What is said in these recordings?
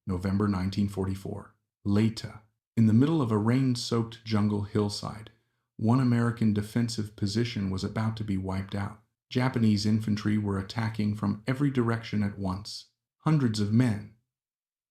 November 1944. Leyte. In the middle of a rain-soaked jungle hillside, one American defensive position was about to be wiped out. Japanese infantry were attacking from every direction at once. Hundreds of men,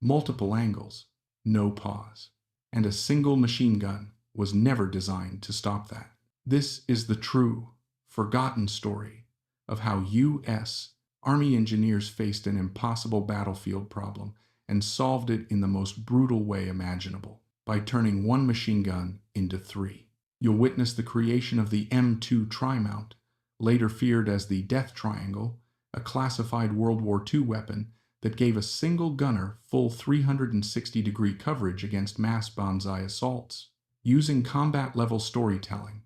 multiple angles, no pause. And a single machine gun was never designed to stop that. This is the true, forgotten story of how U.S. Army engineers faced an impossible battlefield problem and solved it in the most brutal way imaginable, by turning one machine gun into three. You'll witness the creation of the M2 Tri-Mount, later feared as the Death Triangle, a classified World War II weapon that gave a single gunner full 360-degree coverage against mass banzai assaults. Using combat-level storytelling,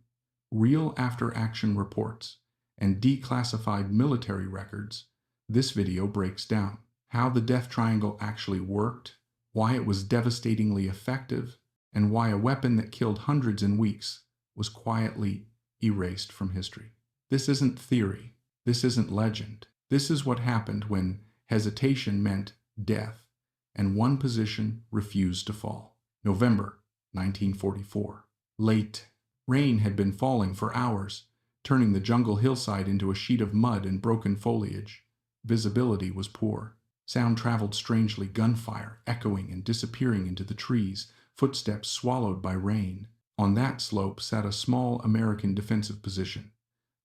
real after-action reports, and declassified military records, this video breaks down how the Death Triangle actually worked, why it was devastatingly effective, and why a weapon that killed hundreds in weeks was quietly erased from history. This isn't theory. This isn't legend. This is what happened when hesitation meant death, and one position refused to fall. November 1944. Late. Rain had been falling for hours, turning the jungle hillside into a sheet of mud and broken foliage. Visibility was poor. Sound traveled strangely, gunfire echoing and disappearing into the trees, footsteps swallowed by rain. On that slope sat a small American defensive position.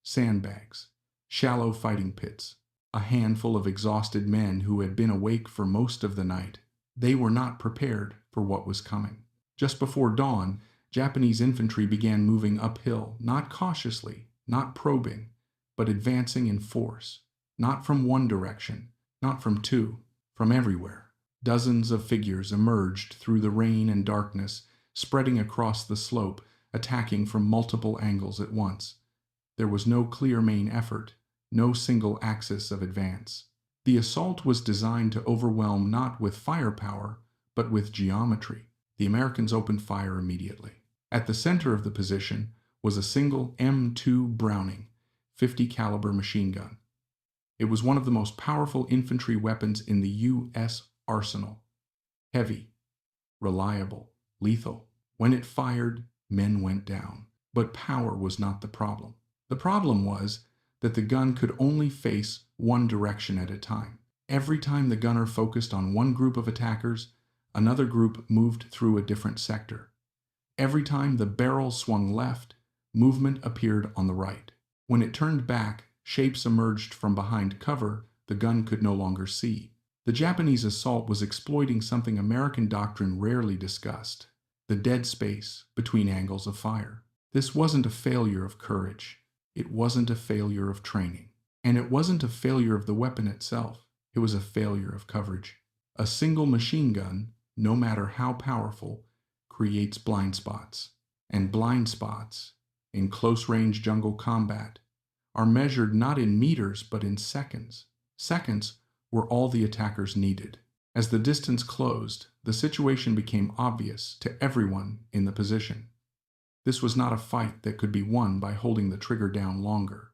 Sandbags, shallow fighting pits, a handful of exhausted men who had been awake for most of the night. They were not prepared for what was coming. Just before dawn, Japanese infantry began moving uphill, not cautiously, not probing, but advancing in force, not from one direction, not from two, from everywhere. Dozens of figures emerged through the rain and darkness, spreading across the slope, attacking from multiple angles at once. There was no clear main effort, no single axis of advance. The assault was designed to overwhelm not with firepower, but with geometry. The Americans opened fire immediately. At the center of the position was a single M2 Browning 50 caliber machine gun. It was one of the most powerful infantry weapons in the U.S. arsenal. Heavy, reliable, lethal. When it fired, men went down. But power was not the problem. The problem was that the gun could only face one direction at a time. Every time the gunner focused on one group of attackers, another group moved through a different sector. Every time the barrel swung left, movement appeared on the right. When it turned back, shapes emerged from behind cover the gun could no longer see. The Japanese assault was exploiting something American doctrine rarely discussed: the dead space between angles of fire. This wasn't a failure of courage. It wasn't a failure of training. And it wasn't a failure of the weapon itself. It was a failure of coverage. A single machine gun, no matter how powerful, creates blind spots. And blind spots, in close-range jungle combat, are measured not in meters but in seconds. Seconds were all the attackers needed. As the distance closed, the situation became obvious to everyone in the position. This was not a fight that could be won by holding the trigger down longer.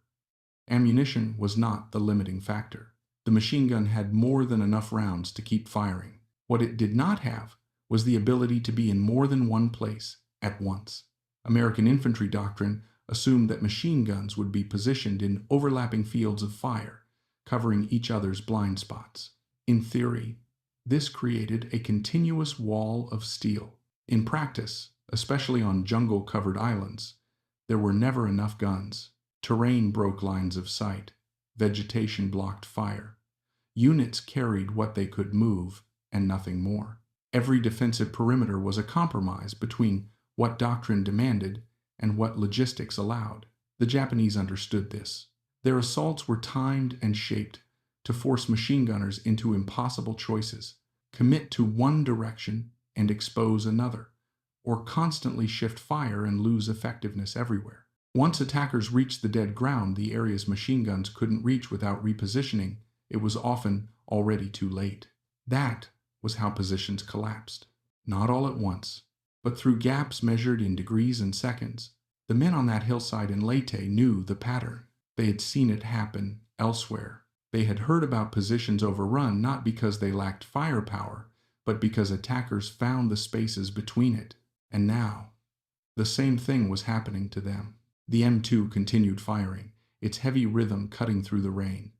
Ammunition was not the limiting factor. The machine gun had more than enough rounds to keep firing. What it did not have was the ability to be in more than one place at once. American infantry doctrine assumed that machine guns would be positioned in overlapping fields of fire, covering each other's blind spots. In theory, this created a continuous wall of steel. In practice, especially on jungle-covered islands, there were never enough guns. Terrain broke lines of sight. Vegetation blocked fire. Units carried what they could move and nothing more. Every defensive perimeter was a compromise between what doctrine demanded and what logistics allowed. The Japanese understood this. Their assaults were timed and shaped to force machine gunners into impossible choices: commit to one direction and expose another, or constantly shift fire and lose effectiveness everywhere. Once attackers reached the dead ground the areas machine guns couldn't reach without repositioning, it was often already too late. That was how positions collapsed. Not all at once, but through gaps measured in degrees and seconds. The men on that hillside in Leyte knew the pattern. They had seen it happen elsewhere. They had heard about positions overrun not because they lacked firepower, but because attackers found the spaces between it. And now, the same thing was happening to them. The M2 continued firing, its heavy rhythm cutting through the rain.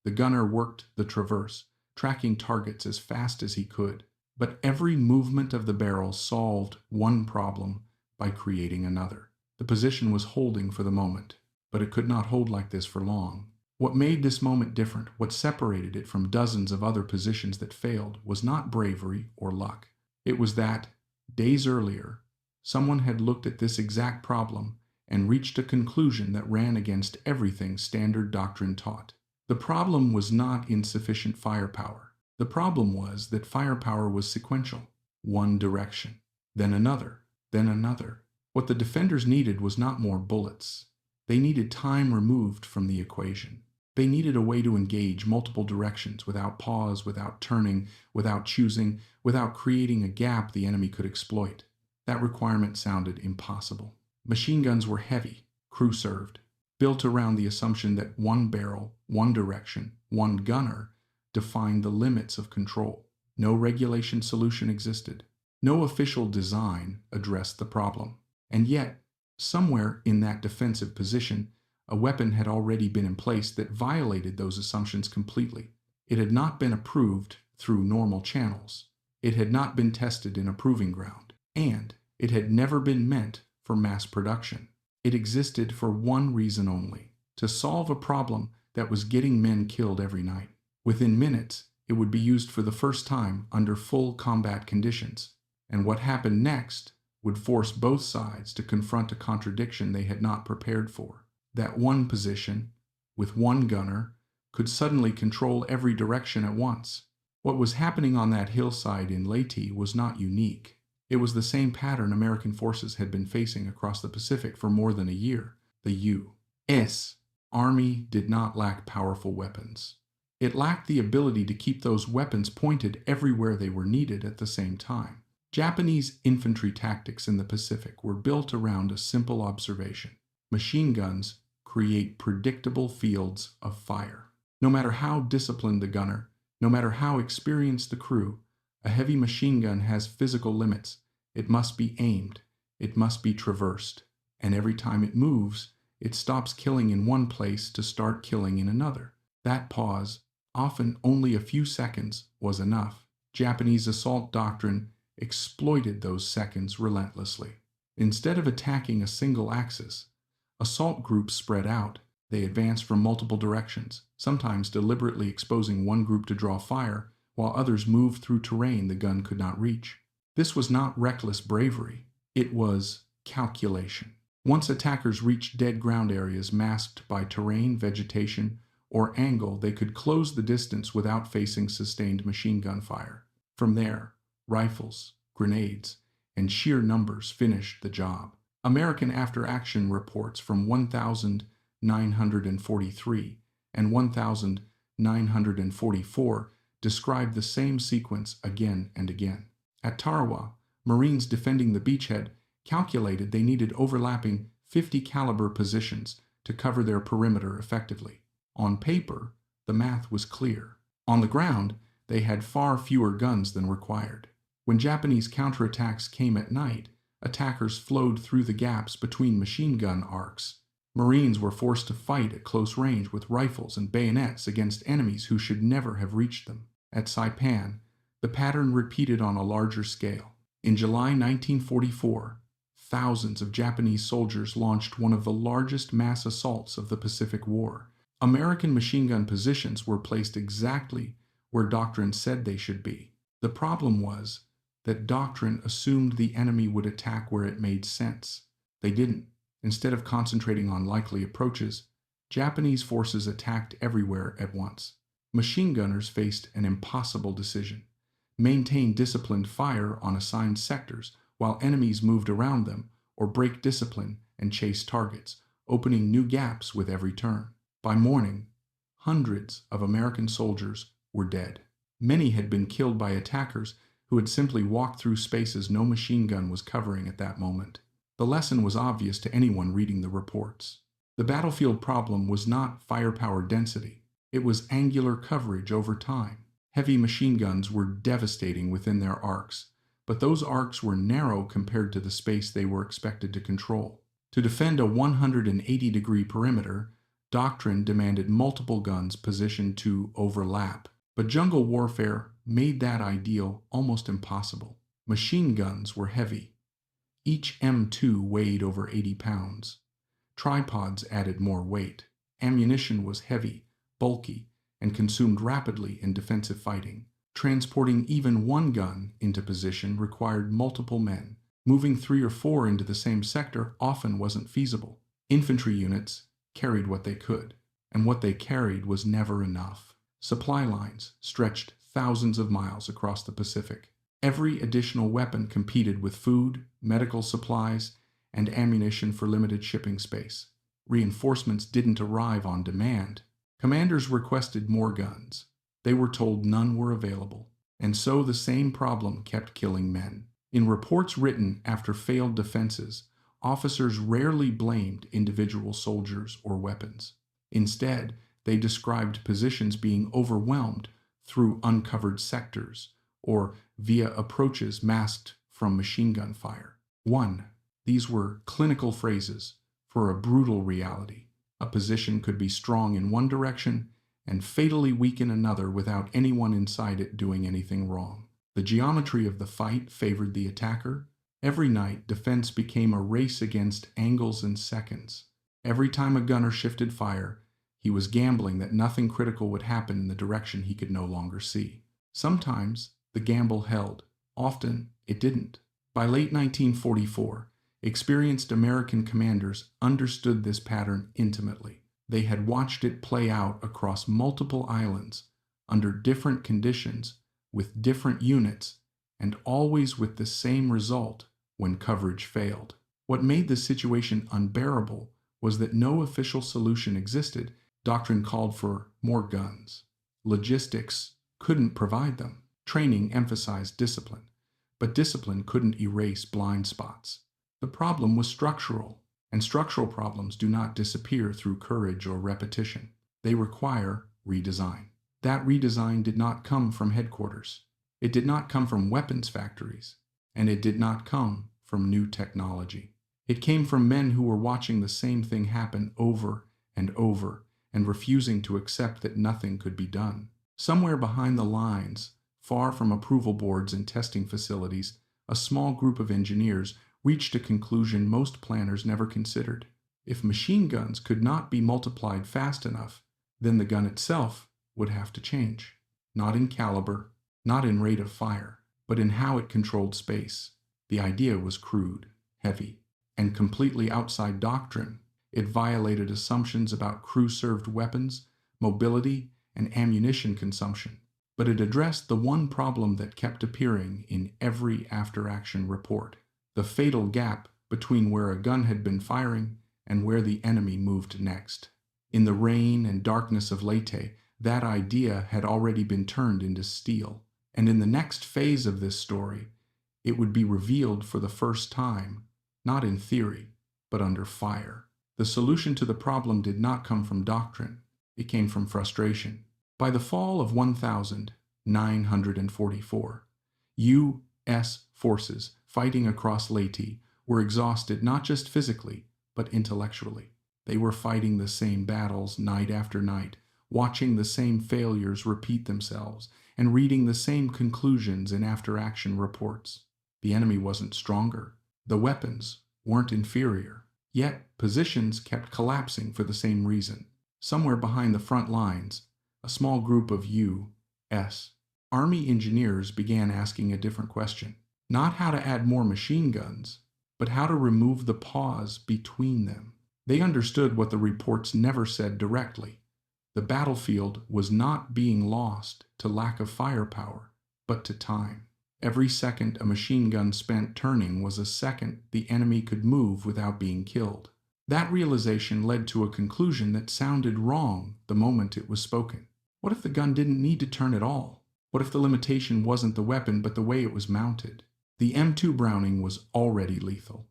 The gunner worked the traverse, tracking targets as fast as he could. But every movement of the barrel solved one problem by creating another. The position was holding for the moment, but it could not hold like this for long. What made this moment different, what separated it from dozens of other positions that failed, was not bravery or luck. It was that, days earlier, someone had looked at this exact problem and reached a conclusion that ran against everything standard doctrine taught. The problem was not insufficient firepower. The problem was that firepower was sequential, one direction, then another, then another. What the defenders needed was not more bullets. They needed time removed from the equation. They needed a way to engage multiple directions without pause, without turning, without choosing, without creating a gap the enemy could exploit. That requirement sounded impossible. Machine guns were heavy, crew-served, built around the assumption that one barrel, one direction, one gunner defined the limits of control. No regulation solution existed. No official design addressed the problem. And yet, somewhere in that defensive position, a weapon had already been in place that violated those assumptions completely. It had not been approved through normal channels. It had not been tested in a proving ground. And it had never been meant for mass production. It existed for one reason only: to solve a problem that was getting men killed every night. Within minutes, it would be used for the first time under full combat conditions. And what happened next would force both sides to confront a contradiction they had not prepared for. That one position, with one gunner, could suddenly control every direction at once. What was happening on that hillside in Leyte was not unique. It was the same pattern American forces had been facing across the Pacific for more than a year. The U.S. Army did not lack powerful weapons. It lacked the ability to keep those weapons pointed everywhere they were needed at the same time. Japanese infantry tactics in the Pacific were built around a simple observation: machine guns create predictable fields of fire. No matter how disciplined the gunner, no matter how experienced the crew, a heavy machine gun has physical limits. It must be aimed, it must be traversed, and every time it moves, it stops killing in one place to start killing in another. That pause, often only a few seconds, was enough. Japanese assault doctrine exploited those seconds relentlessly. Instead of attacking a single axis, assault groups spread out. They advanced from multiple directions, sometimes deliberately exposing one group to draw fire, while others moved through terrain the gun could not reach. This was not reckless bravery. It was calculation. Once attackers reached dead ground areas masked by terrain, vegetation, or angle, they could close the distance without facing sustained machine gun fire. From there, rifles, grenades, and sheer numbers finished the job. American after-action reports from 1943 and 1944 described the same sequence again and again. At Tarawa, Marines defending the beachhead calculated they needed overlapping 50 caliber positions to cover their perimeter effectively. On paper, the math was clear. On the ground, they had far fewer guns than required. When Japanese counterattacks came at night, attackers flowed through the gaps between machine gun arcs. Marines were forced to fight at close range with rifles and bayonets against enemies who should never have reached them. At Saipan, the pattern repeated on a larger scale. In July 1944, thousands of Japanese soldiers launched one of the largest mass assaults of the Pacific War. American machine gun positions were placed exactly where Doctrine said they should be. The problem was that Doctrine assumed the enemy would attack where it made sense. They didn't. Instead of concentrating on likely approaches, Japanese forces attacked everywhere at once. Machine gunners faced an impossible decision: maintain disciplined fire on assigned sectors while enemies moved around them, or break discipline and chase targets, opening new gaps with every turn. By morning, hundreds of American soldiers were dead. Many had been killed by attackers who had simply walked through spaces no machine gun was covering at that moment. The lesson was obvious to anyone reading the reports. The battlefield problem was not firepower density. It was angular coverage over time. Heavy machine guns were devastating within their arcs, but those arcs were narrow compared to the space they were expected to control. To defend a 180-degree perimeter, Doctrine demanded multiple guns positioned to overlap, but jungle warfare made that ideal almost impossible. Machine guns were heavy. Each M2 weighed over 80 pounds. Tripods added more weight. Ammunition was heavy, bulky, and consumed rapidly in defensive fighting. Transporting even one gun into position required multiple men. Moving 3 or 4 into the same sector often wasn't feasible. Infantry units carried what they could, and what they carried was never enough. Supply lines stretched thousands of miles across the Pacific. Every additional weapon competed with food, medical supplies, and ammunition for limited shipping space. Reinforcements didn't arrive on demand. Commanders requested more guns. They were told none were available, and so the same problem kept killing men. In reports written after failed defenses, officers rarely blamed individual soldiers or weapons. Instead, they described positions being overwhelmed through uncovered sectors or via approaches masked from machine gun fire. 1. These were clinical phrases for a brutal reality. A position could be strong in one direction and fatally weak in another without anyone inside it doing anything wrong. The geometry of the fight favored the attacker. Every night, defense became a race against angles and seconds. Every time a gunner shifted fire, he was gambling that nothing critical would happen in the direction he could no longer see. Sometimes the gamble held. Often it didn't. By late 1944, experienced American commanders understood this pattern intimately. They had watched it play out across multiple islands, under different conditions, with different units, and always with the same result when coverage failed. What made the situation unbearable was that no official solution existed. Doctrine called for more guns. Logistics couldn't provide them. Training emphasized discipline, but discipline couldn't erase blind spots. The problem was structural, and structural problems do not disappear through courage or repetition. They require redesign. That redesign did not come from headquarters. It did not come from weapons factories, and it did not come from new technology. It came from men who were watching the same thing happen over and over and refusing to accept that nothing could be done. Somewhere behind the lines, far from approval boards and testing facilities, a small group of engineers reached a conclusion most planners never considered. If machine guns could not be multiplied fast enough, then the gun itself would have to change. Not in caliber, not in rate of fire, but in how it controlled space. The idea was crude, heavy, and completely outside doctrine. It violated assumptions about crew-served weapons, mobility, and ammunition consumption. But it addressed the one problem that kept appearing in every after-action report: the fatal gap between where a gun had been firing and where the enemy moved next. In the rain and darkness of Leyte, that idea had already been turned into steel. And in the next phase of this story, it would be revealed for the first time, not in theory, but under fire. The solution to the problem did not come from doctrine. It came from frustration. By the fall of 1944, U.S. forces fighting across Leyte were exhausted not just physically, but intellectually. They were fighting the same battles night after night, watching the same failures repeat themselves, and reading the same conclusions in after-action reports. The enemy wasn't stronger. The weapons weren't inferior. Yet, positions kept collapsing for the same reason. Somewhere behind the front lines, a small group of U.S. Army engineers began asking a different question. Not how to add more machine guns, but how to remove the pause between them. They understood what the reports never said directly. The battlefield was not being lost to lack of firepower, but to time. Every second a machine gun spent turning was a second the enemy could move without being killed. That realization led to a conclusion that sounded wrong the moment it was spoken. What if the gun didn't need to turn at all? What if the limitation wasn't the weapon but the way it was mounted? The M2 Browning was already lethal.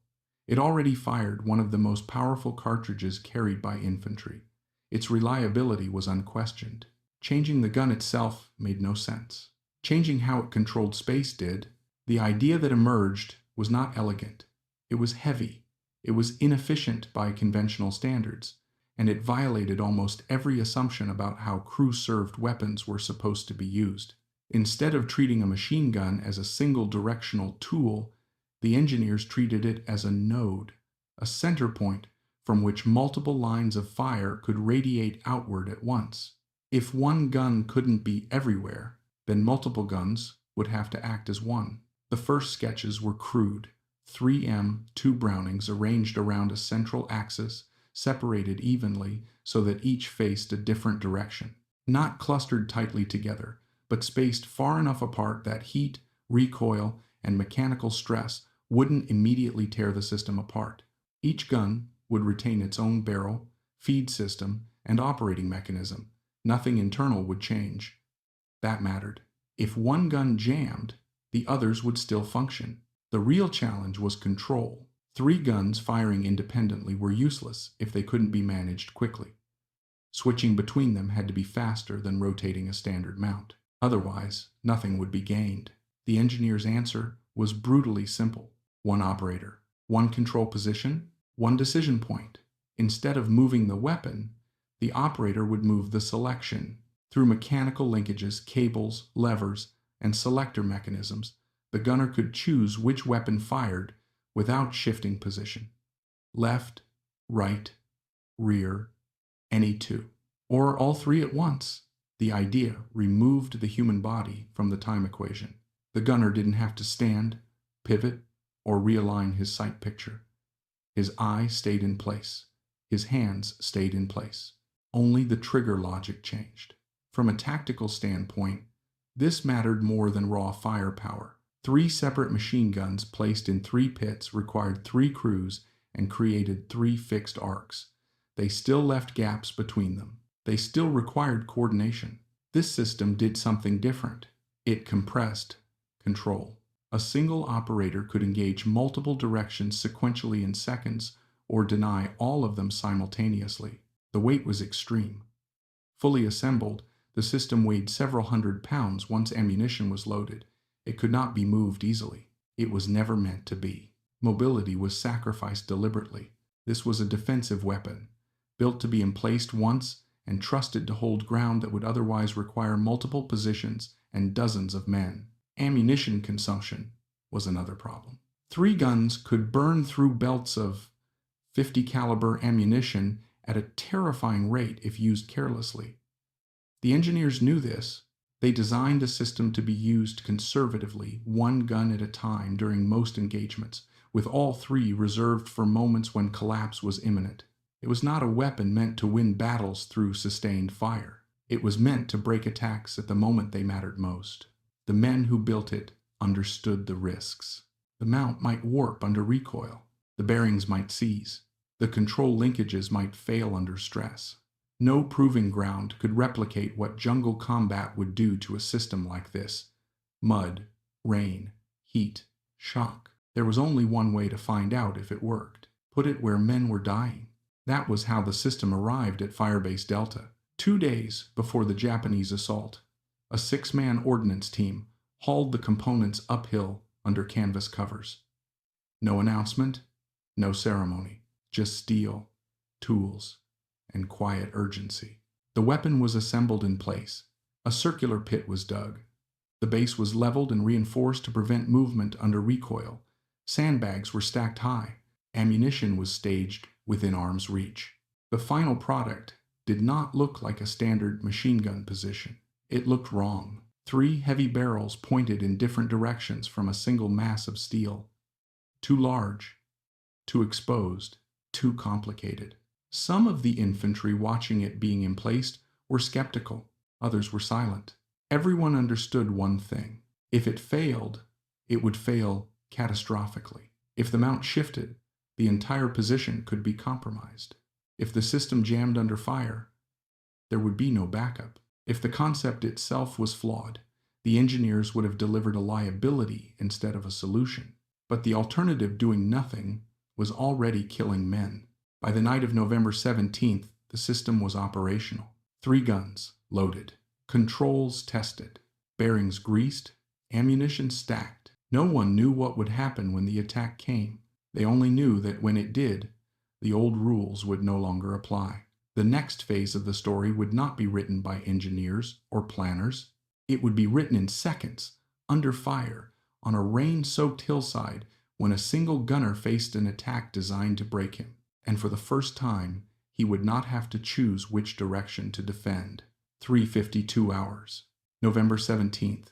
It already fired one of the most powerful cartridges carried by infantry. Its reliability was unquestioned. Changing the gun itself made no sense. Changing how it controlled space did. The idea that emerged was not elegant. It was heavy. It was inefficient by conventional standards, and it violated almost every assumption about how crew-served weapons were supposed to be used. Instead of treating a machine gun as a single directional tool, the engineers treated it as a node, a center point from which multiple lines of fire could radiate outward at once. If one gun couldn't be everywhere, then multiple guns would have to act as one. The first sketches were crude: 3M, 2 Brownings arranged around a central axis, separated evenly so that each faced a different direction. Not clustered tightly together, but spaced far enough apart that heat, recoil, and mechanical stress wouldn't immediately tear the system apart. Each gun would retain its own barrel, feed system, and operating mechanism. Nothing internal would change. That mattered. If one gun jammed, the others would still function. The real challenge was control. 3 guns firing independently were useless if they couldn't be managed quickly. Switching between them had to be faster than rotating a standard mount. Otherwise, nothing would be gained. The engineer's answer was brutally simple. 1 operator, 1 control position, 1 decision point. Instead of moving the weapon, the operator would move the selection. Through mechanical linkages, cables, levers, and selector mechanisms, the gunner could choose which weapon fired without shifting position. Left, right, rear, any 2, or all 3 at once. The idea removed the human body from the time equation. The gunner didn't have to stand, pivot, or realign his sight picture. His eye stayed in place. His hands stayed in place. Only the trigger logic changed. From a tactical standpoint, this mattered more than raw firepower. 3 separate machine guns placed in 3 pits required 3 crews and created 3 fixed arcs. They still left gaps between them. They still required coordination. This system did something different. It compressed control. A single operator could engage multiple directions sequentially in seconds or deny all of them simultaneously. The weight was extreme. Fully assembled, the system weighed several hundred pounds once ammunition was loaded. It could not be moved easily. It was never meant to be. Mobility was sacrificed deliberately. This was a defensive weapon, built to be emplaced once and trusted to hold ground that would otherwise require multiple positions and dozens of men. Ammunition consumption was another problem. 3 guns could burn through belts of 50 caliber ammunition at a terrifying rate if used carelessly. The engineers knew this. They designed a system to be used conservatively, 1 gun at a time during most engagements, with all 3 reserved for moments when collapse was imminent. It was not a weapon meant to win battles through sustained fire. It was meant to break attacks at the moment they mattered most. The men who built it understood the risks. The mount might warp under recoil. The bearings might seize. The control linkages might fail under stress. No proving ground could replicate what jungle combat would do to a system like this. Mud, rain, heat, shock. There was only one way to find out if it worked. Put it where men were dying. That was how the system arrived at Firebase Delta. 2 days before the Japanese assault, a 6-man ordnance team hauled the components uphill under canvas covers. No announcement, no ceremony, just steel, tools, and quiet urgency. The weapon was assembled in place. A circular pit was dug. The base was leveled and reinforced to prevent movement under recoil. Sandbags were stacked high. Ammunition was staged within arm's reach. The final product did not look like a standard machine gun position. It looked wrong. 3 heavy barrels pointed in different directions from a single mass of steel. Too large, too exposed, too complicated. Some of the infantry watching it being emplaced were skeptical. Others were silent. Everyone understood one thing. If it failed, it would fail catastrophically. If the mount shifted, the entire position could be compromised. If the system jammed under fire, there would be no backup. If the concept itself was flawed, the engineers would have delivered a liability instead of a solution. But the alternative, doing nothing, was already killing men. By the night of November 17th, the system was operational. 3 guns, loaded. Controls tested, bearings greased, ammunition stacked. No one knew what would happen when the attack came. They only knew that when it did, the old rules would no longer apply. The next phase of the story would not be written by engineers or planners. It would be written in seconds, under fire, on a rain-soaked hillside, when a single gunner faced an attack designed to break him. And for the first time, he would not have to choose which direction to defend. 3:52 hours. November 17th,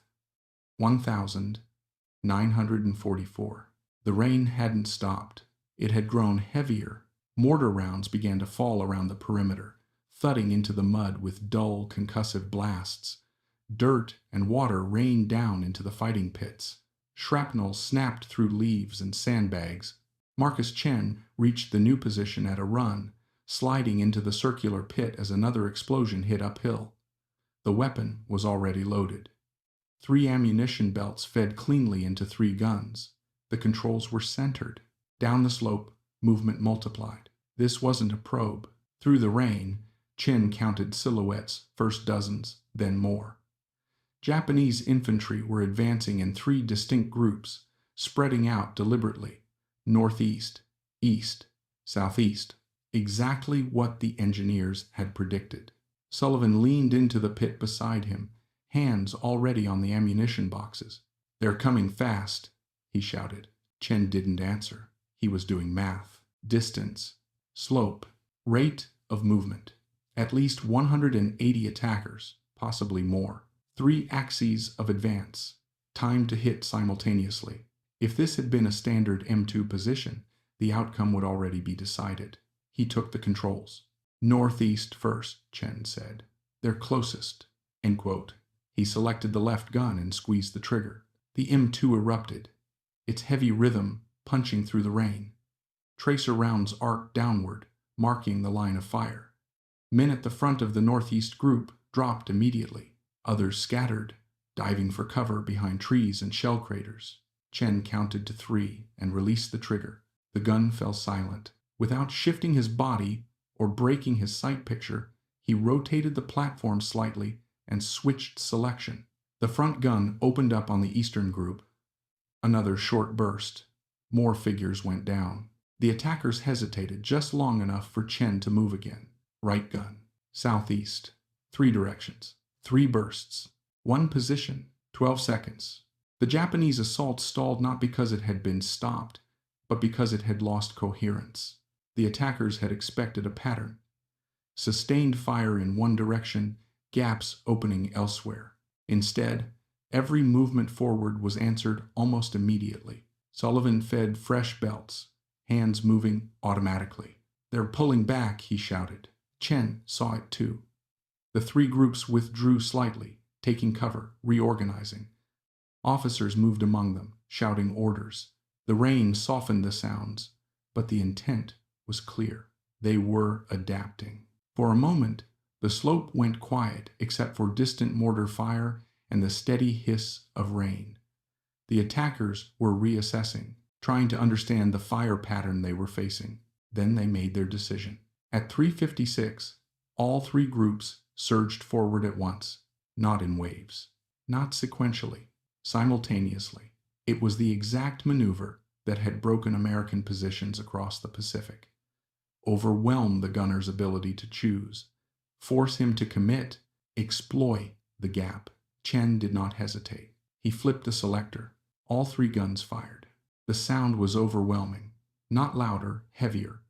1944. The rain hadn't stopped. It had grown heavier. Mortar rounds began to fall around the perimeter, thudding into the mud with dull, concussive blasts. Dirt and water rained down into the fighting pits. Shrapnel snapped through leaves and sandbags. Marcus Chen reached the new position at a run, sliding into the circular pit as another explosion hit uphill. The weapon was already loaded. 3 ammunition belts fed cleanly into 3 guns. The controls were centered. Down the slope, movement multiplied. This wasn't a probe. Through the rain, Chen counted silhouettes, first dozens, then more. Japanese infantry were advancing in 3 distinct groups, spreading out deliberately. Northeast, east, southeast. Exactly what the engineers had predicted. Sullivan leaned into the pit beside him, hands already on the ammunition boxes. "They're coming fast," he shouted. Chen didn't answer. He was doing math. Distance, slope, rate of movement. At least 180 attackers, possibly more. 3 axes of advance. Time to hit simultaneously. If this had been a standard M2 position, the outcome would already be decided. He took the controls. "Northeast first," Chen said. "They're closest." End quote. He selected the left gun and squeezed the trigger. The M2 erupted, its heavy rhythm punching through the rain. Tracer rounds arced downward, marking the line of fire. Men at the front of the northeast group dropped immediately. Others scattered, diving for cover behind trees and shell craters. Chen counted to 3 and released the trigger. The gun fell silent. Without shifting his body or breaking his sight picture, he rotated the platform slightly and switched selection. The front gun opened up on the eastern group. Another short burst. More figures went down. The attackers hesitated just long enough for Chen to move again. Right gun. Southeast. 3 directions. 3 bursts. 1 position. 12 seconds. The Japanese assault stalled not because it had been stopped, but because it had lost coherence. The attackers had expected a pattern. Sustained fire in one direction, gaps opening elsewhere. Instead, every movement forward was answered almost immediately. Sullivan fed fresh belts, hands moving automatically. "They're pulling back," he shouted. Chen saw it too. The 3 groups withdrew slightly, taking cover, reorganizing. Officers moved among them, shouting orders. The rain softened the sounds, but the intent was clear. They were adapting. For a moment, the slope went quiet except for distant mortar fire and the steady hiss of rain. The attackers were reassessing, trying to understand the fire pattern they were facing. Then they made their decision. At 3:56, all 3 groups surged forward at once, not in waves, not sequentially, simultaneously. It was the exact maneuver that had broken American positions across the Pacific. Overwhelm the gunner's ability to choose, force him to commit, exploit the gap. Chen did not hesitate. He flipped the selector. All 3 guns fired. The sound was overwhelming, not louder, heavier.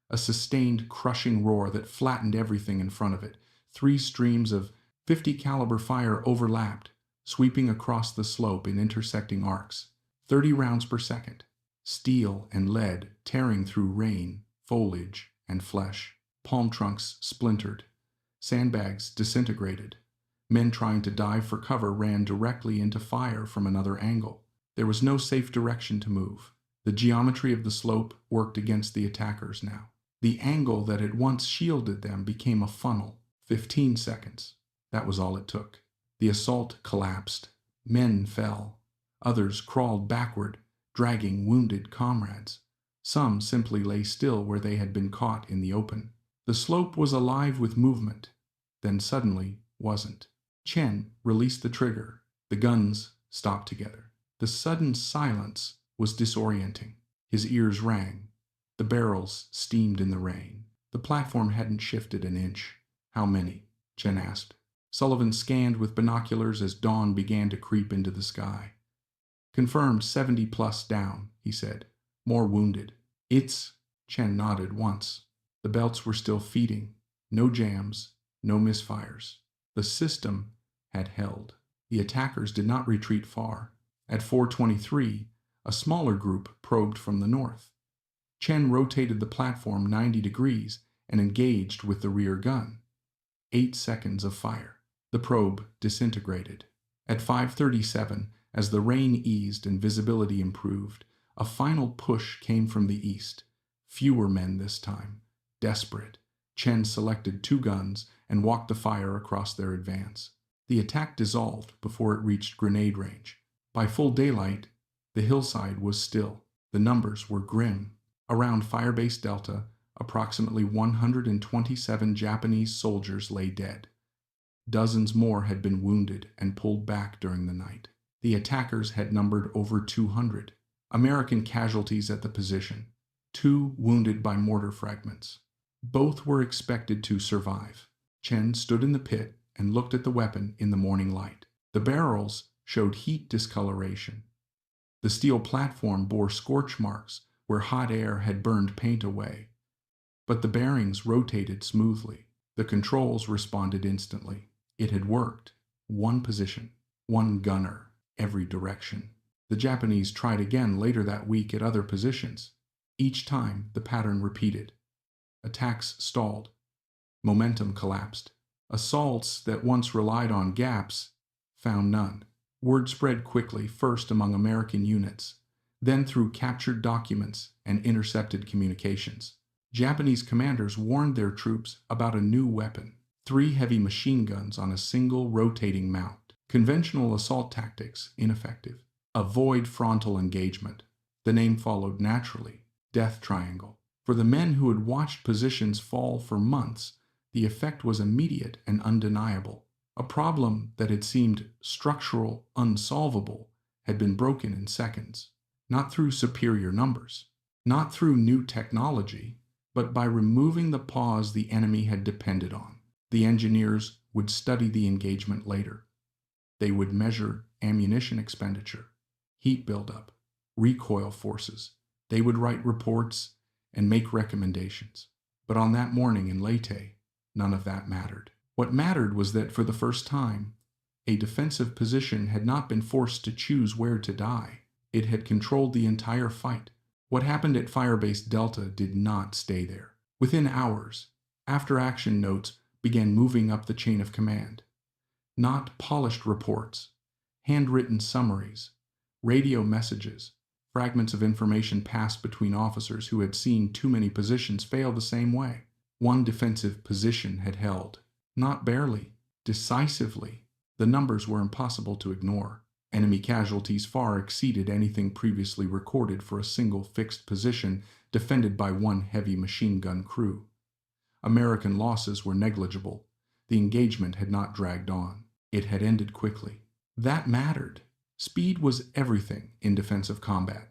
A sustained, crushing roar that flattened everything in front of it. 3 streams of .50 caliber fire overlapped, sweeping across the slope in intersecting arcs. 30 rounds per second. Steel and lead tearing through rain, foliage, and flesh. Palm trunks splintered. Sandbags disintegrated. Men trying to dive for cover ran directly into fire from another angle. There was no safe direction to move. The geometry of the slope worked against the attackers now. The angle that had once shielded them became a funnel. 15 seconds. That was all it took. The assault collapsed. Men fell. Others crawled backward, dragging wounded comrades. Some simply lay still where they had been caught in the open. The slope was alive with movement, then suddenly wasn't. Chen released the trigger. The guns stopped together. The sudden silence was disorienting. His ears rang. The barrels steamed in the rain. The platform hadn't shifted an inch. How many? Chen asked. Sullivan scanned with binoculars as dawn began to creep into the sky. Confirmed 70 plus down, he said. More wounded. Chen nodded once. The belts were still feeding. No jams, no misfires. The system had held. The attackers did not retreat far. At 4:23, a smaller group probed from the north. Chen rotated the platform 90 degrees and engaged with the rear gun. 8 seconds of fire. The probe disintegrated. At 5:37, as the rain eased and visibility improved, a final push came from the east. Fewer men this time. Desperate, Chen selected 2 guns and walked the fire across their advance. The attack dissolved before it reached grenade range. By full daylight, the hillside was still. The numbers were grim. Around Firebase Delta, approximately 127 Japanese soldiers lay dead. Dozens more had been wounded and pulled back during the night. The attackers had numbered over 200. American casualties at the position. 2 wounded by mortar fragments. Both were expected to survive. Chen stood in the pit and looked at the weapon in the morning light. The barrels showed heat discoloration. The steel platform bore scorch marks where hot air had burned paint away. But the bearings rotated smoothly. The controls responded instantly. It had worked. 1 position, 1 gunner, every direction. The Japanese tried again later that week at other positions. Each time, the pattern repeated. Attacks stalled. Momentum collapsed. Assaults that once relied on gaps found none. Word spread quickly, first among American units, then through captured documents and intercepted communications. Japanese commanders warned their troops about a new weapon. 3 heavy machine guns on a single rotating mount. Conventional assault tactics ineffective. Avoid frontal engagement. The name followed naturally. Death Triangle. For the men who had watched positions fall for months, the effect was immediate and undeniable. A problem that had seemed structural, unsolvable, had been broken in seconds. Not through superior numbers, not through new technology, but by removing the pause the enemy had depended on. The engineers would study the engagement later. They would measure ammunition expenditure, heat buildup, recoil forces. They would write reports and make recommendations. But on that morning in Leyte, none of that mattered. What mattered was that for the first time, a defensive position had not been forced to choose where to die. It had controlled the entire fight. What happened at Firebase Delta did not stay there. Within hours, after-action notes began moving up the chain of command. Not polished reports, handwritten summaries, radio messages, fragments of information passed between officers who had seen too many positions fail the same way. 1 defensive position had held. Not barely, decisively. The numbers were impossible to ignore. Enemy casualties far exceeded anything previously recorded for a single fixed position defended by 1 heavy machine gun crew. American losses were negligible. The engagement had not dragged on. It had ended quickly. That mattered. Speed was everything in defensive combat.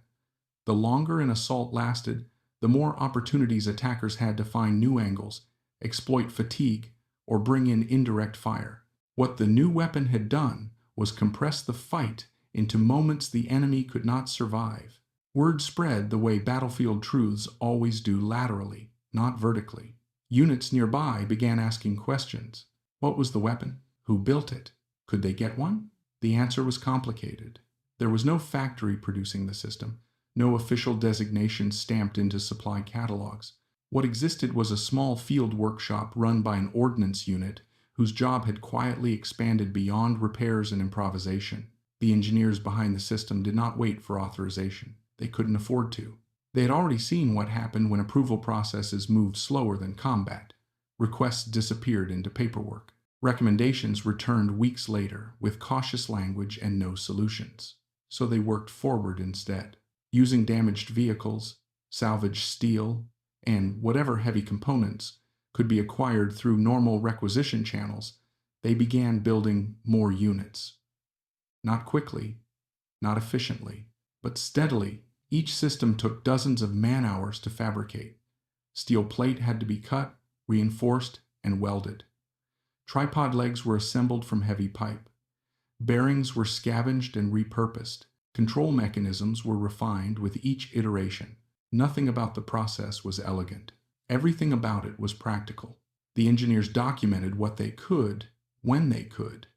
The longer an assault lasted, the more opportunities attackers had to find new angles, exploit fatigue, or bring in indirect fire. What the new weapon had done was compress the fight into moments the enemy could not survive. Word spread the way battlefield truths always do, laterally, not vertically. Units nearby began asking questions. What was the weapon? Who built it? Could they get one? The answer was complicated. There was no factory producing the system, no official designation stamped into supply catalogs. What existed was a small field workshop run by an ordnance unit whose job had quietly expanded beyond repairs and improvisation. The engineers behind the system did not wait for authorization. They couldn't afford to. They had already seen what happened when approval processes moved slower than combat. Requests disappeared into paperwork. Recommendations returned weeks later with cautious language and no solutions. So they worked forward instead, using damaged vehicles, salvaged steel, and whatever heavy components could be acquired through normal requisition channels. They began building more units. Not quickly, not efficiently, but steadily. Each system took dozens of man-hours to fabricate. Steel plate had to be cut, reinforced, and welded. Tripod legs were assembled from heavy pipe. Bearings were scavenged and repurposed. Control mechanisms were refined with each iteration. Nothing about the process was elegant. Everything about it was practical. The engineers documented what they could, when they could,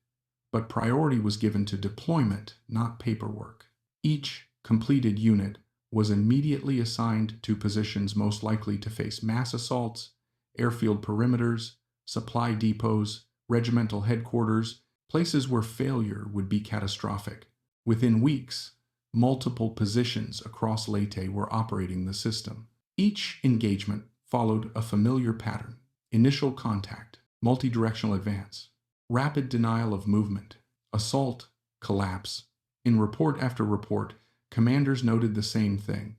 but priority was given to deployment, not paperwork. Each completed unit was immediately assigned to positions most likely to face mass assaults, airfield perimeters, supply depots, regimental headquarters, places where failure would be catastrophic. Within weeks, multiple positions across Leyte were operating the system. Each engagement followed a familiar pattern: initial contact, multidirectional advance, rapid denial of movement, assault, collapse. In report after report, commanders noted the same thing.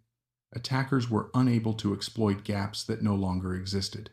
Attackers were unable to exploit gaps that no longer existed.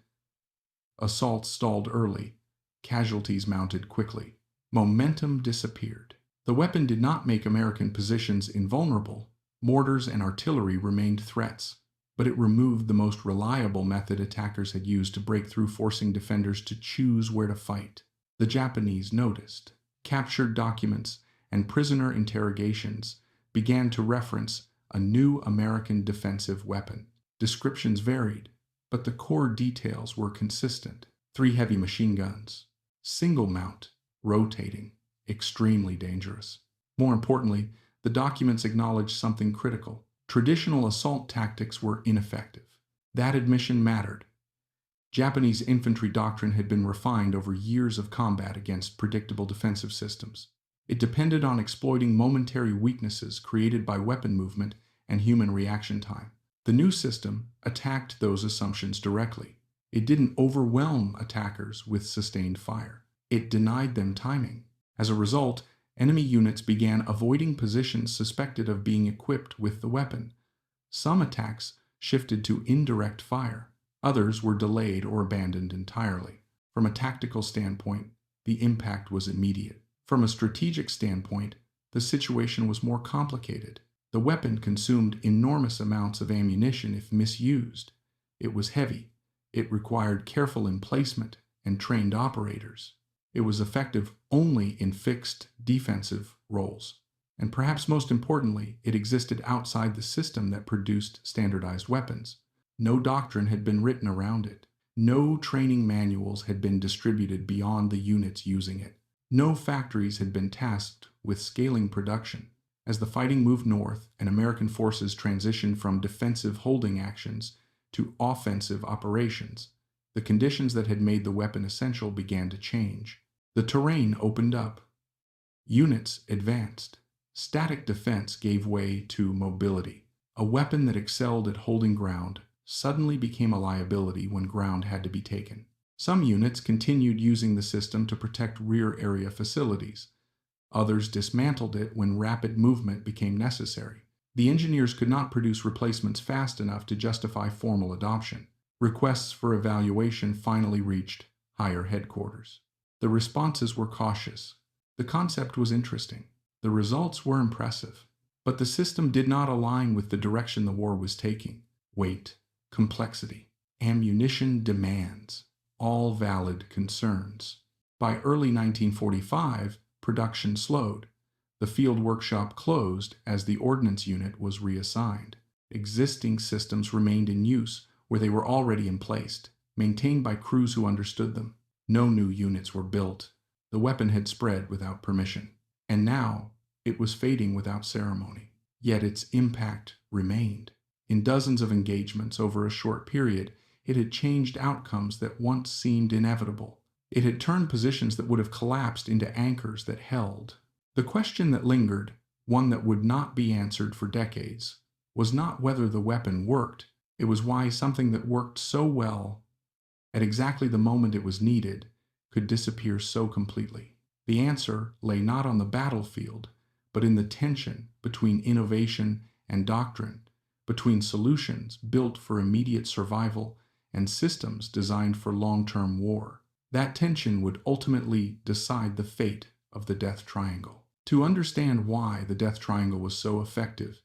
Assaults stalled early, casualties mounted quickly. Momentum disappeared. The weapon did not make American positions invulnerable. Mortars and artillery remained threats, but it removed the most reliable method attackers had used to break through, forcing defenders to choose where to fight. The Japanese noticed. Captured documents and prisoner interrogations began to reference a new American defensive weapon. Descriptions varied, but the core details were consistent. 3 heavy machine guns, single mount, rotating, extremely dangerous. More importantly, the documents acknowledged something critical. Traditional assault tactics were ineffective. That admission mattered. Japanese infantry doctrine had been refined over years of combat against predictable defensive systems. It depended on exploiting momentary weaknesses created by weapon movement and human reaction time. The new system attacked those assumptions directly. It didn't overwhelm attackers with sustained fire. It denied them timing. As a result, enemy units began avoiding positions suspected of being equipped with the weapon. Some attacks shifted to indirect fire. Others were delayed or abandoned entirely. From a tactical standpoint, the impact was immediate. From a strategic standpoint, the situation was more complicated. The weapon consumed enormous amounts of ammunition if misused. It was heavy. It required careful emplacement and trained operators. It was effective only in fixed defensive roles. And perhaps most importantly, it existed outside the system that produced standardized weapons. No doctrine had been written around it. No training manuals had been distributed beyond the units using it. No factories had been tasked with scaling production. As the fighting moved north and American forces transitioned from defensive holding actions to offensive operations, the conditions that had made the weapon essential began to change. The terrain opened up. Units advanced. Static defense gave way to mobility. A weapon that excelled at holding ground suddenly became a liability when ground had to be taken. Some units continued using the system to protect rear area facilities. Others dismantled it when rapid movement became necessary. The engineers could not produce replacements fast enough to justify formal adoption. Requests for evaluation finally reached higher headquarters. The responses were cautious. The concept was interesting. The results were impressive. But the system did not align with the direction the war was taking. Weight, complexity, ammunition demands, all valid concerns. By early 1945, production slowed. The field workshop closed as the ordnance unit was reassigned. Existing systems remained in use where they were already in place, maintained by crews who understood them. No new units were built. The weapon had spread without permission. And now, it was fading without ceremony. Yet its impact remained. In dozens of engagements over a short period, it had changed outcomes that once seemed inevitable. It had turned positions that would have collapsed into anchors that held. The question that lingered, one that would not be answered for decades, was not whether the weapon worked. It was why something that worked so well, at exactly the moment it was needed, could disappear so completely. The answer lay not on the battlefield, but in the tension between innovation and doctrine, between solutions built for immediate survival and systems designed for long-term war. That tension would ultimately decide the fate of the Death Triangle. To understand why the Death Triangle was so effective,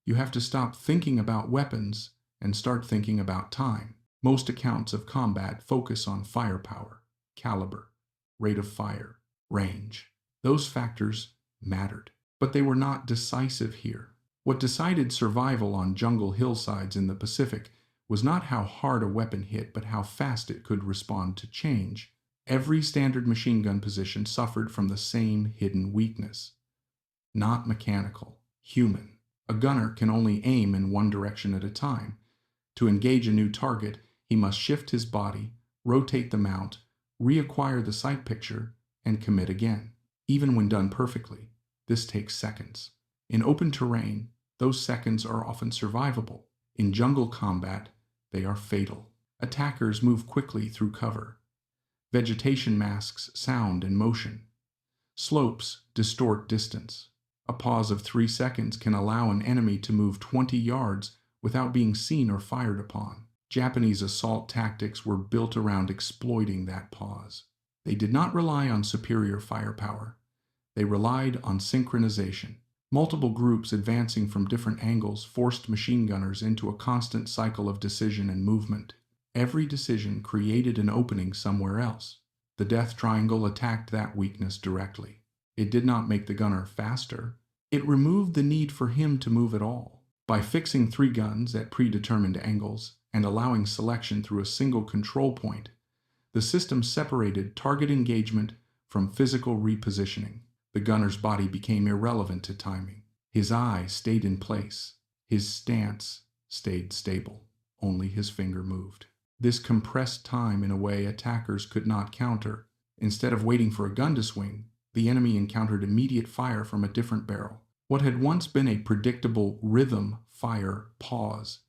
you have to stop thinking about weapons and start thinking about time. Most accounts of combat focus on firepower, caliber, rate of fire, range. Those factors mattered, but they were not decisive here. What decided survival on jungle hillsides in the Pacific was not how hard a weapon hit, but how fast it could respond to change. Every standard machine gun position suffered from the same hidden weakness. Not mechanical, human. A gunner can only aim in one direction at a time. To engage a new target, he must shift his body, rotate the mount, reacquire the sight picture, and commit again. Even when done perfectly, this takes seconds. In open terrain, those seconds are often survivable. In jungle combat, they are fatal. Attackers move quickly through cover. Vegetation masks sound and motion. Slopes distort distance. A pause of 3 seconds can allow an enemy to move 20 yards without being seen or fired upon. Japanese assault tactics were built around exploiting that pause. They did not rely on superior firepower. They relied on synchronization. Multiple groups advancing from different angles forced machine gunners into a constant cycle of decision and movement. Every decision created an opening somewhere else. The Death Triangle attacked that weakness directly. It did not make the gunner faster. It removed the need for him to move at all. By fixing 3 guns at predetermined angles and allowing selection through a single control point, the system separated target engagement from physical repositioning. The gunner's body became irrelevant to timing. His eye stayed in place. His stance stayed stable. Only his finger moved. This compressed time in a way attackers could not counter. Instead of waiting for a gun to swing, the enemy encountered immediate fire from a different barrel. What had once been a predictable rhythm, fire, pause,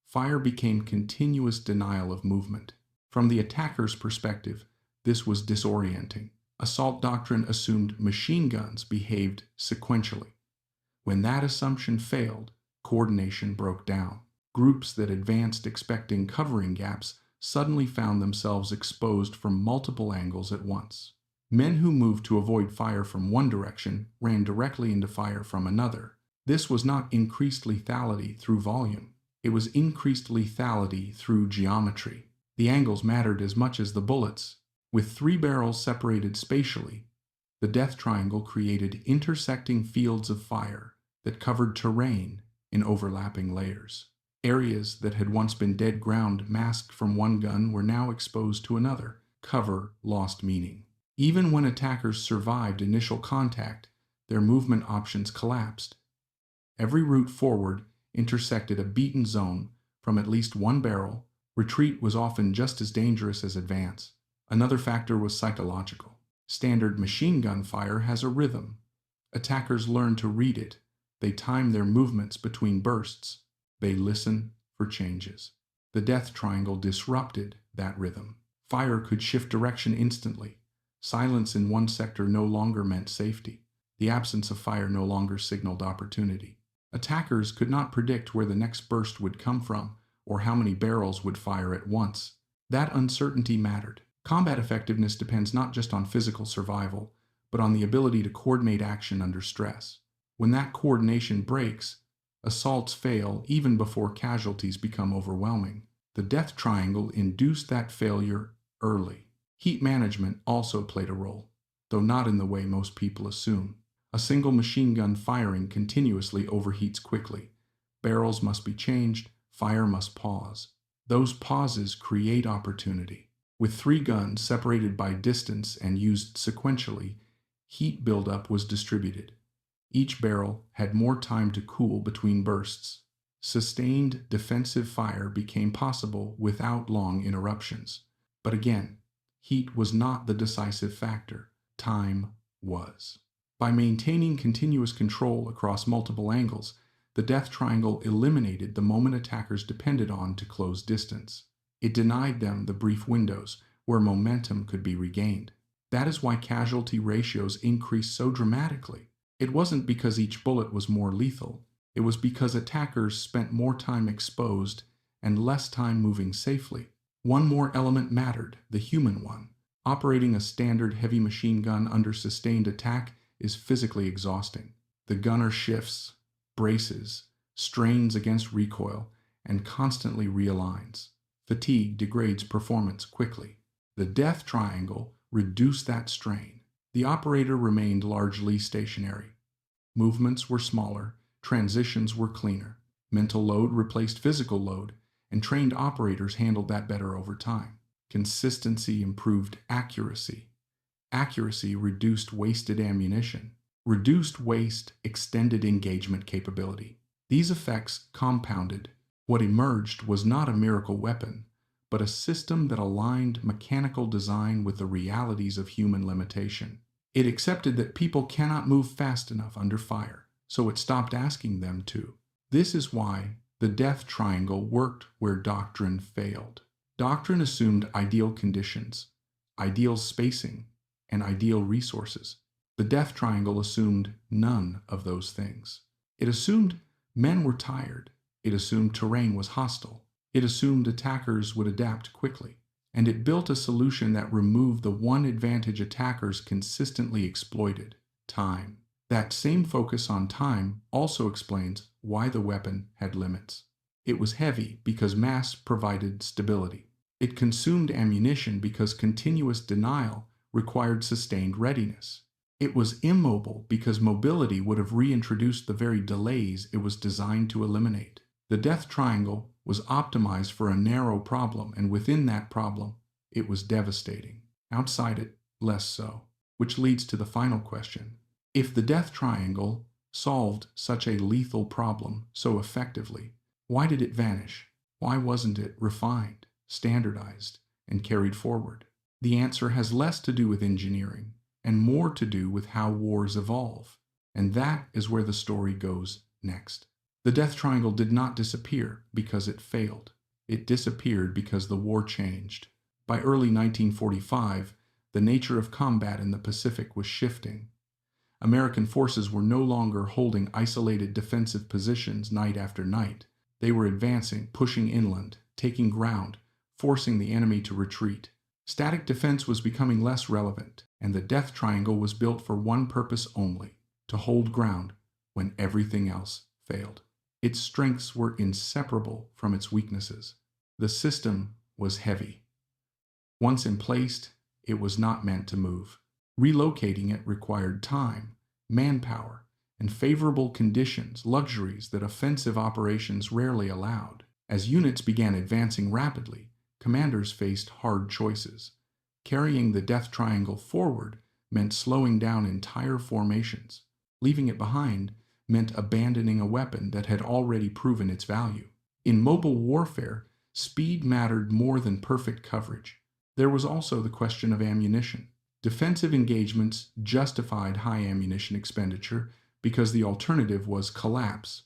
fire became continuous denial of movement. From the attacker's perspective, this was disorienting. Assault doctrine assumed machine guns behaved sequentially. When that assumption failed, coordination broke down. Groups that advanced expecting covering gaps suddenly found themselves exposed from multiple angles at once. Men who moved to avoid fire from one direction ran directly into fire from another. This was not increased lethality through volume. It was increased lethality through geometry. The angles mattered as much as the bullets. With 3 barrels separated spatially, the Death Triangle created intersecting fields of fire that covered terrain in overlapping layers. Areas that had once been dead ground masked from one gun were now exposed to another. Cover lost meaning. Even when attackers survived initial contact, their movement options collapsed. Every route forward intersected a beaten zone from at least 1 barrel. Retreat was often just as dangerous as advance. Another factor was psychological. Standard machine gun fire has a rhythm. Attackers learn to read it. They time their movements between bursts. They listen for changes. The Death Triangle disrupted that rhythm. Fire could shift direction instantly. Silence in one sector no longer meant safety. The absence of fire no longer signaled opportunity. Attackers could not predict where the next burst would come from or how many barrels would fire at once. That uncertainty mattered. Combat effectiveness depends not just on physical survival, but on the ability to coordinate action under stress. When that coordination breaks, assaults fail even before casualties become overwhelming. The Death Triangle induced that failure early. Heat management also played a role, though not in the way most people assume. A single machine gun firing continuously overheats quickly. Barrels must be changed, fire must pause. Those pauses create opportunity. With 3 guns separated by distance and used sequentially, heat buildup was distributed. Each barrel had more time to cool between bursts. Sustained defensive fire became possible without long interruptions. But again, heat was not the decisive factor. Time was. By maintaining continuous control across multiple angles, the Death Triangle eliminated the moment attackers depended on to close distance. It denied them the brief windows where momentum could be regained. That is why casualty ratios increased so dramatically. It wasn't because each bullet was more lethal. It was because attackers spent more time exposed and less time moving safely. One more element mattered, the human one. Operating a standard heavy machine gun under sustained attack is physically exhausting. The gunner shifts, braces, strains against recoil, and constantly realigns. Fatigue degrades performance quickly. The death triangle reduced that strain. The operator remained largely stationary. Movements were smaller, transitions were cleaner. Mental load replaced physical load, and trained operators handled that better over time. Consistency improved accuracy. Accuracy reduced wasted ammunition. Reduced waste extended engagement capability. These effects compounded. What emerged was not a miracle weapon, but a system that aligned mechanical design with the realities of human limitation. It accepted that people cannot move fast enough under fire, so it stopped asking them to. This is why the death triangle worked where Doctrine failed. Doctrine assumed ideal conditions, ideal spacing, and ideal resources. The death triangle assumed none of those things. It assumed men were tired. It assumed terrain was hostile. It assumed attackers would adapt quickly. And it built a solution that removed the one advantage attackers consistently exploited: time. That same focus on time also explains why the weapon had limits. It was heavy because mass provided stability. It consumed ammunition because continuous denial required sustained readiness. It was immobile because mobility would have reintroduced the very delays it was designed to eliminate. The death triangle was optimized for a narrow problem, and within that problem, it was devastating. Outside it, less so. Which leads to the final question. If the death triangle solved such a lethal problem so effectively, why did it vanish? Why wasn't it refined, standardized, and carried forward? The answer has less to do with engineering and more to do with how wars evolve. And that is where the story goes next. The death triangle did not disappear because it failed. It disappeared because the war changed. By early 1945, the nature of combat in the Pacific was shifting. American forces were no longer holding isolated defensive positions night after night. They were advancing, pushing inland, taking ground, forcing the enemy to retreat. Static defense was becoming less relevant, and the death triangle was built for one purpose only: to hold ground when everything else failed. Its strengths were inseparable from its weaknesses. The system was heavy. Once in place, it was not meant to move. Relocating it required time, manpower, and favorable conditions, luxuries that offensive operations rarely allowed. As units began advancing rapidly, commanders faced hard choices. Carrying the death triangle forward meant slowing down entire formations. Leaving it behind meant abandoning a weapon that had already proven its value. In mobile warfare, speed mattered more than perfect coverage. There was also the question of ammunition. Defensive engagements justified high ammunition expenditure because the alternative was collapse.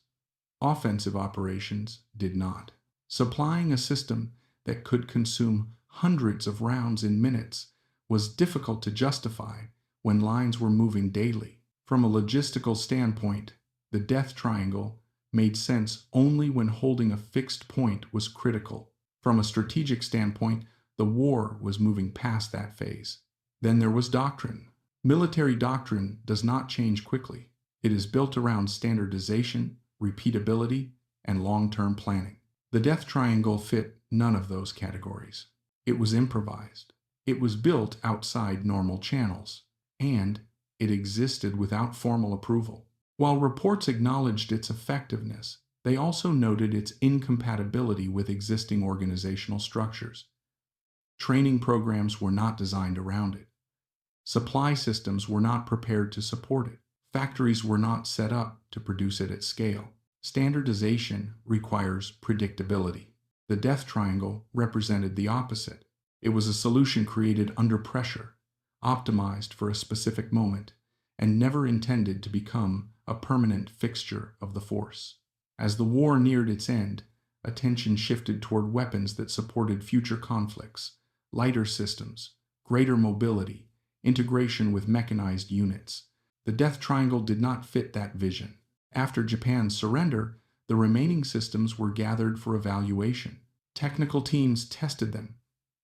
Offensive operations did not. Supplying a system that could consume hundreds of rounds in minutes was difficult to justify when lines were moving daily. From a logistical standpoint, the death triangle made sense only when holding a fixed point was critical. From a strategic standpoint, the war was moving past that phase. Then there was doctrine. Military doctrine does not change quickly. It is built around standardization, repeatability, and long-term planning. The death triangle fit none of those categories. It was improvised. It was built outside normal channels, and it existed without formal approval. While reports acknowledged its effectiveness, they also noted its incompatibility with existing organizational structures. Training programs were not designed around it. Supply systems were not prepared to support it. Factories were not set up to produce it at scale. Standardization requires predictability. The death triangle represented the opposite. It was a solution created under pressure, optimized for a specific moment, and never intended to become a permanent fixture of the force. As the war neared its end, attention shifted toward weapons that supported future conflicts: lighter systems, greater mobility, integration with mechanized units. The death triangle did not fit that vision. After Japan's surrender, the remaining systems were gathered for evaluation. Technical teams tested them,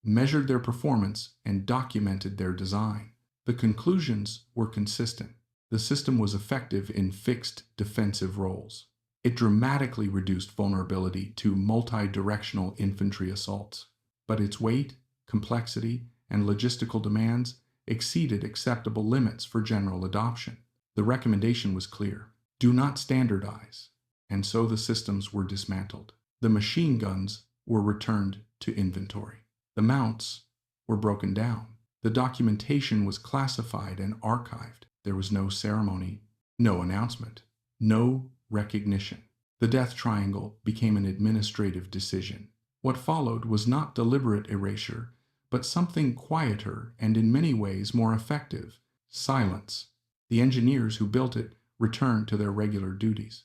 measured their performance, and documented their design. The conclusions were consistent. The system was effective in fixed defensive roles. It dramatically reduced vulnerability to multi-directional infantry assaults. But its weight, complexity, and logistical demands exceeded acceptable limits for general adoption. The recommendation was clear: do not standardize. And so the systems were dismantled. The machine guns were returned to inventory. The mounts were broken down. The documentation was classified and archived. There was no ceremony, no announcement, no recognition. The death triangle became an administrative decision. What followed was not deliberate erasure, but something quieter and in many ways more effective: silence. The engineers who built it returned to their regular duties.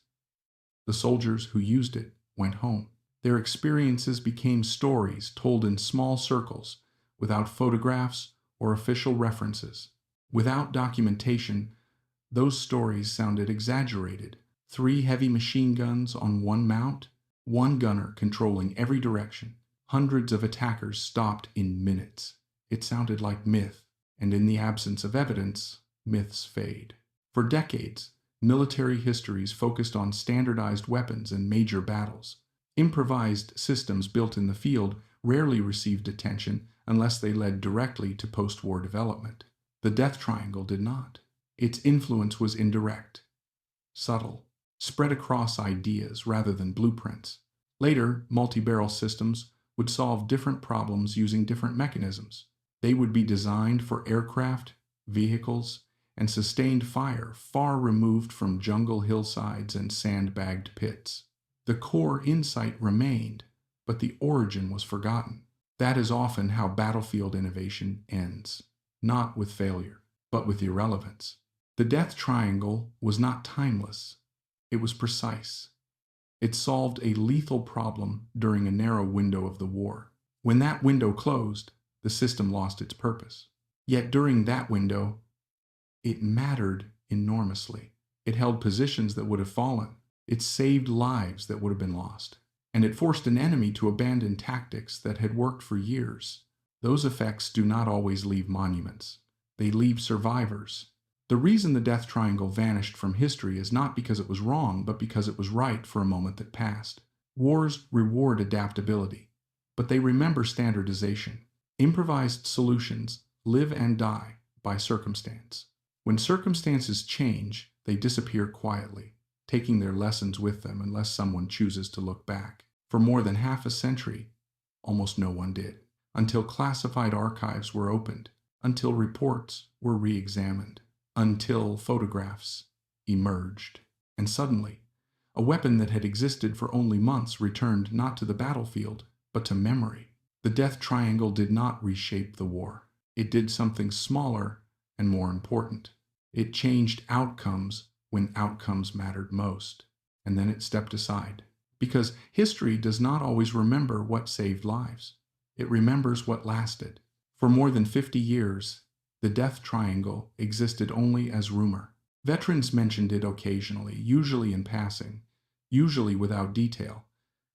The soldiers who used it went home. Their experiences became stories told in small circles, without photographs or official references. Without documentation, those stories sounded exaggerated. 3 heavy machine guns on one mount, one gunner controlling every direction. Hundreds of attackers stopped in minutes. It sounded like myth, and in the absence of evidence, myths fade. For decades, military histories focused on standardized weapons and major battles. Improvised systems built in the field rarely received attention unless they led directly to post-war development. The death triangle did not. Its influence was indirect, subtle, spread across ideas rather than blueprints. Later, multi-barrel systems would solve different problems using different mechanisms. They would be designed for aircraft, vehicles, and sustained fire far removed from jungle hillsides and sandbagged pits. The core insight remained, but the origin was forgotten. That is often how battlefield innovation ends, not with failure, but with irrelevance. The death triangle was not timeless. It was precise. It solved a lethal problem during a narrow window of the war. When that window closed, the system lost its purpose. Yet during that window, it mattered enormously. It held positions that would have fallen. It saved lives that would have been lost. And it forced an enemy to abandon tactics that had worked for years. Those effects do not always leave monuments. They leave survivors. The reason the death triangle vanished from history is not because it was wrong, but because it was right for a moment that passed. Wars reward adaptability, but they remember standardization. Improvised solutions live and die by circumstance. When circumstances change, they disappear quietly, taking their lessons with them unless someone chooses to look back. For more than half a century, almost no one did, until classified archives were opened, until reports were re-examined, until photographs emerged. And suddenly, a weapon that had existed for only months returned not to the battlefield, but to memory. The death triangle did not reshape the war. It did something smaller and more important. It changed outcomes when outcomes mattered most, and then it stepped aside. Because history does not always remember what saved lives. It remembers what lasted. For more than 50 years, the death triangle existed only as rumor. Veterans mentioned it occasionally, usually in passing, usually without detail.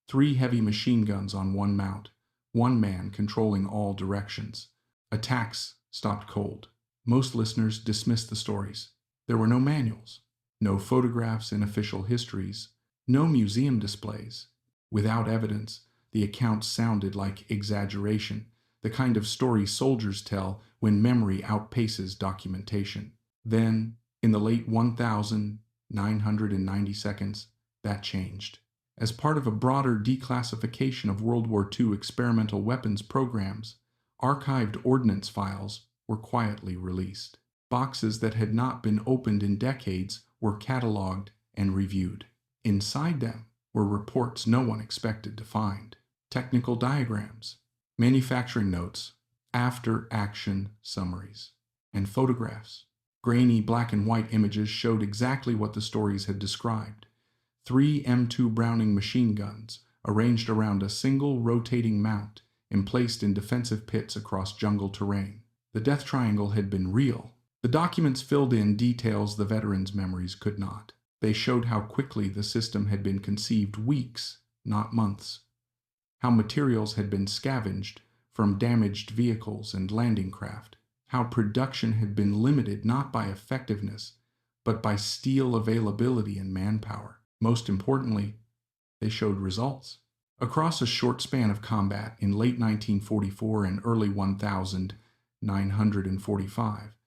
3 heavy machine guns on one mount, one man controlling all directions. Attacks stopped cold. Most listeners dismissed the stories. There were no manuals, no photographs in official histories, no museum displays. Without evidence, the accounts sounded like exaggeration, the kind of story soldiers tell when memory outpaces documentation. Then, in the late 1990 seconds, that changed. As part of a broader declassification of World War II experimental weapons programs, archived ordnance files were quietly released. Boxes that had not been opened in decades were cataloged and reviewed. Inside them were reports no one expected to find, technical diagrams, manufacturing notes, after-action summaries, and photographs. Grainy black and white images showed exactly what the stories had described. 3 M2 Browning machine guns arranged around a single rotating mount and placed in defensive pits across jungle terrain. The death triangle had been real. The documents filled in details the veterans' memories could not. They showed how quickly the system had been conceived, weeks, not months. How materials had been scavenged from damaged vehicles and landing craft, how production had been limited not by effectiveness, but by steel availability and manpower. Most importantly, they showed results. Across a short span of combat in late 1944 and early 1945,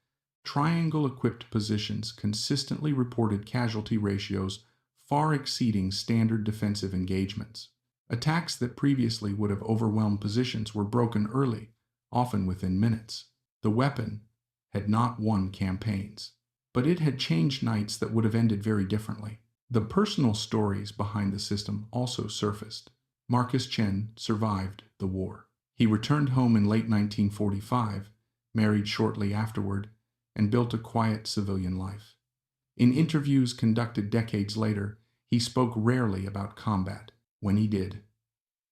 triangle-equipped positions consistently reported casualty ratios far exceeding standard defensive engagements. Attacks that previously would have overwhelmed positions were broken early, often within minutes. The weapon had not won campaigns, but it had changed nights that would have ended very differently. The personal stories behind the system also surfaced. Marcus Chen survived the war. He returned home in late 1945, married shortly afterward, and built a quiet civilian life. In interviews conducted decades later, he spoke rarely about combat. When he did,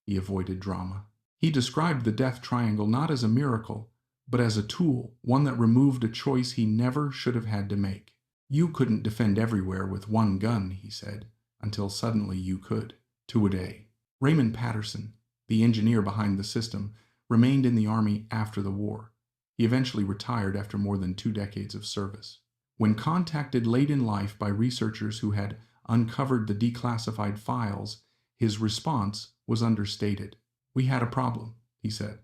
he avoided drama. He described the death triangle not as a miracle, but as a tool, one that removed a choice he never should have had to make. You couldn't defend everywhere with one gun, he said, until suddenly you could. Two-a-day. Raymond Patterson, the engineer behind the system, remained in the Army after the war. He eventually retired after more than 2 decades of service. When contacted late in life by researchers who had uncovered the declassified files, his response was understated. "We had a problem," he said.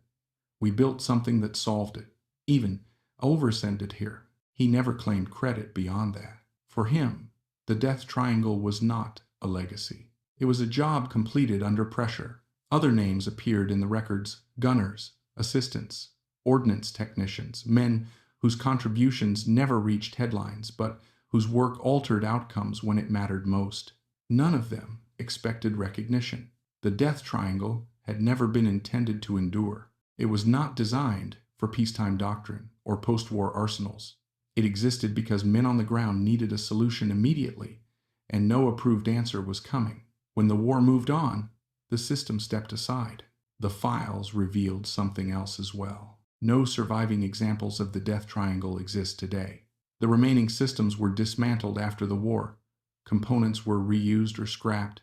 "We built something that solved it. Even oversend it here." He never claimed credit beyond that. For him, the death triangle was not a legacy. It was a job completed under pressure. Other names appeared in the records: gunners, assistants, ordnance technicians, men whose contributions never reached headlines, but whose work altered outcomes when it mattered most. None of them expected recognition. The death triangle had never been intended to endure. It was not designed for peacetime doctrine or post-war arsenals. It existed because men on the ground needed a solution immediately, and no approved answer was coming. When the war moved on, the system stepped aside. The files revealed something else as well. No surviving examples of the death triangle exist today. The remaining systems were dismantled after the war. Components were reused or scrapped.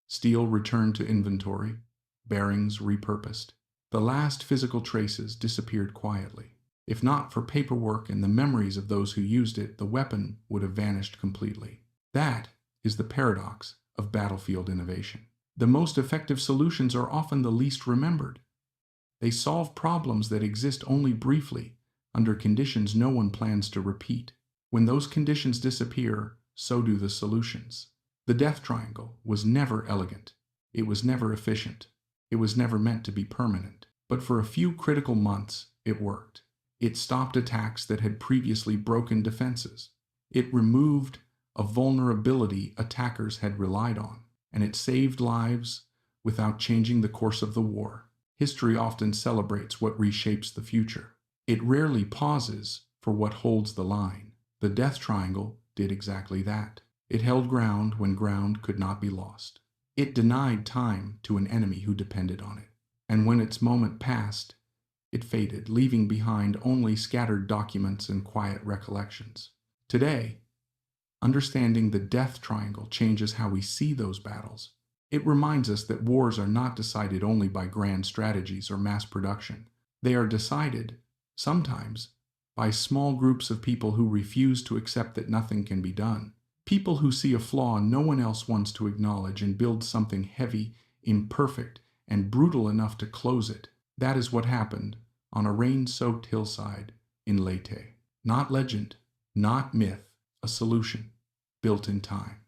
Steel returned to inventory. Bearings repurposed. The last physical traces disappeared quietly. If not for paperwork and the memories of those who used it, the weapon would have vanished completely. That is the paradox of battlefield innovation. The most effective solutions are often the least remembered. They solve problems that exist only briefly, under conditions no one plans to repeat. When those conditions disappear, so do the solutions. The death triangle was never elegant. It was never efficient. It was never meant to be permanent. But for a few critical months, it worked. It stopped attacks that had previously broken defenses. It removed a vulnerability attackers had relied on, and it saved lives without changing the course of the war. History often celebrates what reshapes the future. It rarely pauses for what holds the line. The death triangle did exactly that. It held ground when ground could not be lost. It denied time to an enemy who depended on it. And when its moment passed, it faded, leaving behind only scattered documents and quiet recollections. Today, understanding the death triangle changes how we see those battles. It reminds us that wars are not decided only by grand strategies or mass production. They are decided, sometimes, by small groups of people who refuse to accept that nothing can be done. People who see a flaw no one else wants to acknowledge and build something heavy, imperfect, and brutal enough to close it. That is what happened on a rain-soaked hillside in Leyte. Not legend, not myth, a solution built in time.